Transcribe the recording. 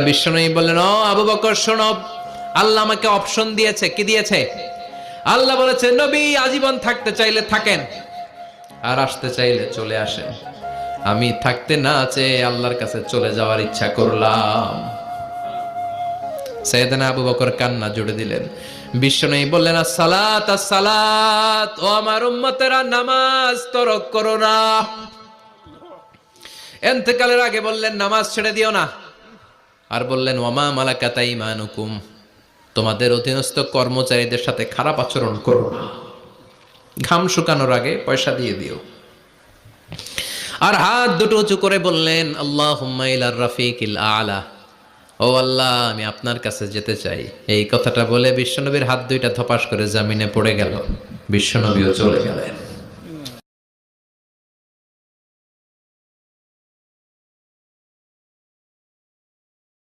বিশ্বনবী বললেন, ও আবু বকর শোনো, আল্লাহ আমাকে অপশন দিয়েছে। কি দিয়েছে? আল্লাহ বলেছে, নবী আজীবন থাকতে চাইলে থাকেন, আর আসতে চাইলে চলে আসেন। আমি থাকতে না চেয়ে আল্লাহর কাছে চলে যাওয়ার ইচ্ছা করলাম। সাইয়েদনা আবু বকর কান্না জুড়ে দিলেন। বিশ্বনবী বললেন, আসসালাত আসসালাত, ও আমার উম্মতেরা, নামাজ তরক করো না। ইন্তেকালের আগে বললেন, নামাজ ছেড়ে দিও না। আর বললেন, ওয়ামা মালাকাত আইমানুকুম, তোমাদের অধীনস্থ কর্মচারীদের সাথে খারাপ আচরণ করো না। ঘাম শুকানোর আগে পয়সা দিয়ে দিও। আর হাত দুটো উঁচু করে বললেন, আল্লাহুম্মা ইলার রাফিকিল আলা, ও আল্লাহ আমি আপনার কাছে যেতে চাই। এই কথাটা বলে বিশ্বনবীর হাত দুইটা ধপাস করে জমিনে পড়ে গেল, বিশ্বনবীও চলে গেলেন।